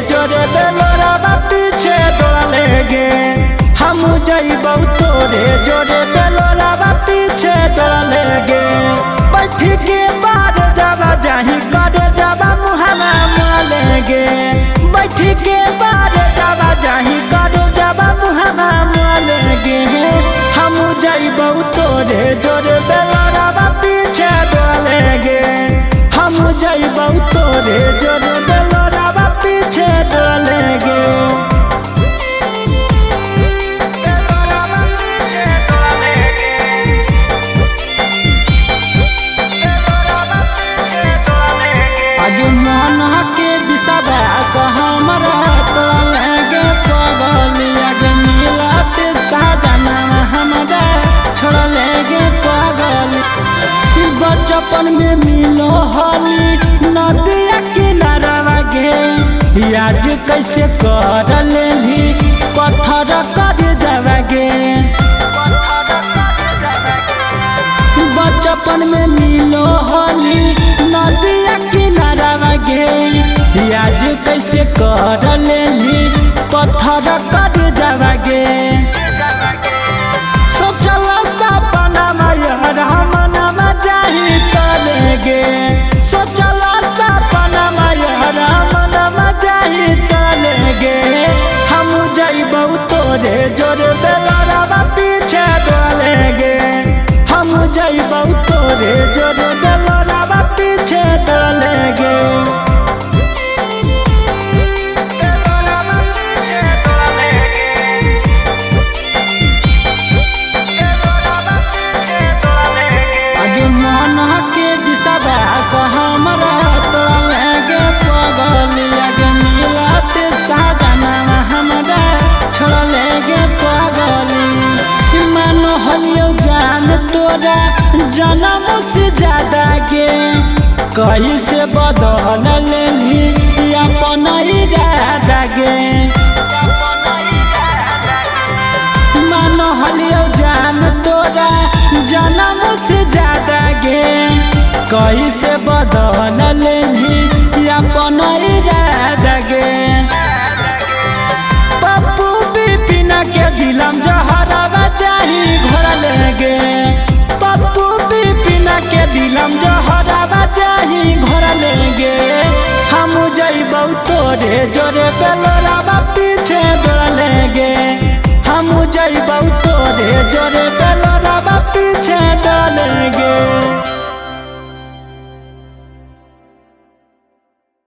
जोरे बेलोरा पीछे दौड़ले गे हम जइबौ तोरे जोरे बेलोरा पीछे दौड़ले गे बैठी के बाद जावा जाही करे जावा मुहाना माले गे बैठी के बाद जावा जाही करे जावा मुहाना माले गे हम जइबौ तोरे जोरे बेलोरा पीछे दौड़ले गे हम जइबौ तोरे जोरे बेलोरा पीछे दौड़ले गे आज मन के विश्वास हमरा तोड़ले गे पगलिया गे मिलत साजना हमरा छोड़ले गे पगली बचपन में मिलो हली नदिया किनारा गे आज कैसे कर लेली पत्थर कर जावा गे बचपन में मिलो हली नदिया किनारा गे आज कैसे कर लेली पत्थर कर जावा गे सोचल सपना माया मनमा जाही तले गे सोचल सपना माया मनमा जाही तले गे हम जइबौ तोरे जोरे बेलोरा पीछे दौड़ले गे हम जइबौ तोरे जोरे बेलोरा पीछे दौड़ले गे मन के विश्वास हमरा तोड़ले गे पगलिया गे मिलत साजना हमरा छोड़ले गे पगली मानो हलियो जान तोरा जनम से ज्यादा गे कैसे बदल लेली अपन इरादा गे मानो हलियो जान तोरा जनम से ज्यादा गे कैसे बदल लेली अपन इरादा गे पप्पू बिपिन के दिलम जहरवा चाही घोरले गे पप्पू बिपिन के दिलम जहरवा चाही घोरले गे हम जइबौ तोरे जोरे बेलोरा पीछे दौड़ले गे हम जइबौ तोरे जोरे बेलोरा पीछे दौड़ले गे।